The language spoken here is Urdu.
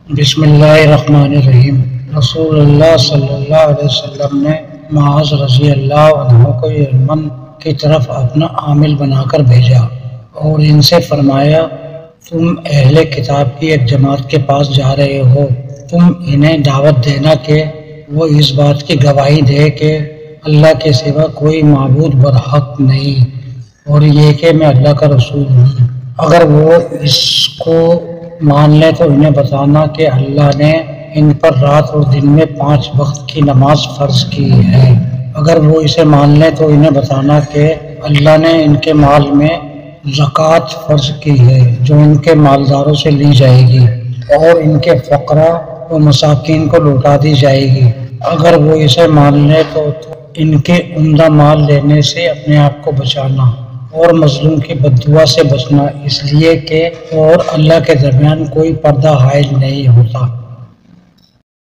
بسم اللہ الرحمن الرحیم۔ رسول اللہ صلی اللہ علیہ وسلم نے معاذ رضی اللہ عنہ کو یمن کی طرف اپنا عامل بنا کر بھیجا اور ان سے فرمایا، تم اہل کتاب کی ایک جماعت کے پاس جا رہے ہو، تم انہیں دعوت دینا کہ وہ اس بات کی گواہی دے کہ اللہ کے سوا کوئی معبود برحق نہیں اور یہ کہ میں اللہ کا رسول ہوں۔ اگر وہ اس کو مان لیں تو انہیں بتانا کہ اللہ نے ان پر رات اور دن میں 5 وقت کی نماز فرض کی ہے۔ اگر وہ اسے مان لیں تو انہیں بتانا کہ اللہ نے ان کے مال میں زکوٰۃ فرض کی ہے جو ان کے مالداروں سے لی جائے گی اور ان کے فقراء و مساکین کو لوٹا دی جائے گی۔ اگر وہ اسے مان لیں تو ان کے عمدہ مال لینے سے اپنے آپ کو بچانا اور مظلوم کی بددعا سے بچنا، اس لیے کہ اور اللہ کے درمیان کوئی پردہ حائل نہیں ہوتا۔